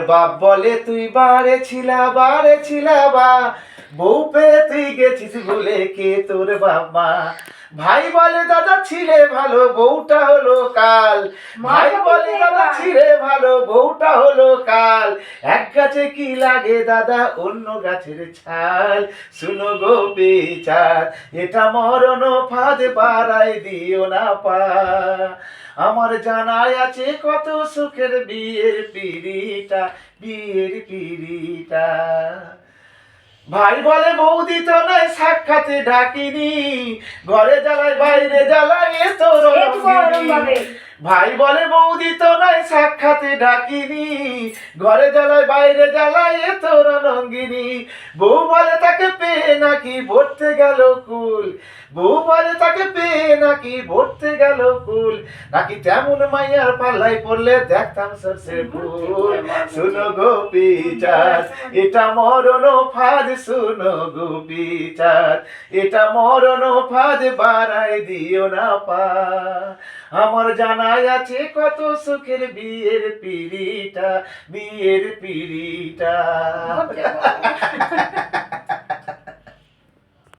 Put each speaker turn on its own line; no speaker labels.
বাপ বলে তুই বারে ছিলা বা বউ পেয়ে তুই গেছিস ভুলে কে তোর বাবা। ভাই বলে দাদা ছিলে ভালো বউটা হলো কাল। ভাই বলে দাদা ছিলে ভালো বউটা হলো কাল। এক গাছে কি লাগে দাদা অন্য গাছের ছাল। শুনো গো বিচার এটা মরণ ফাঁদ বাড়াই দিও না পা। আমার জানাই আছে কত সুখের বিয়ের পিড়িটা। ভাই বলে বৌদি তো নাই সাক্ষাতে ডাকিনি, ঘরে জ্বালায় বাইরে জ্বালায় এ তোর রঙ্গিনী। ভাই বলে বৌদি তো নাই সাক্ষাতে ডাকিনি, ঘরে জ্বালায় বাইরে জ্বালায় এ তোর রঙ্গিনী। বউ বলে তাকে পেয়ে নাকি ভরতে গেল কুল। বউ বলে তাকে পেয়ে নাকি ভরতে গেল কুল। নাকি তেমন মাইয়ার পাল্লাই পড়লে দেখতাম সরষের ফুল। শুনো গো বিচার এটা মরণ ফাঁদ। শুনো গো বিচার এটা মরণ ফাঁদ বাড়াই দিও না পা। আমার জানাই আছে কত সুখের বিয়ের পিড়িটা।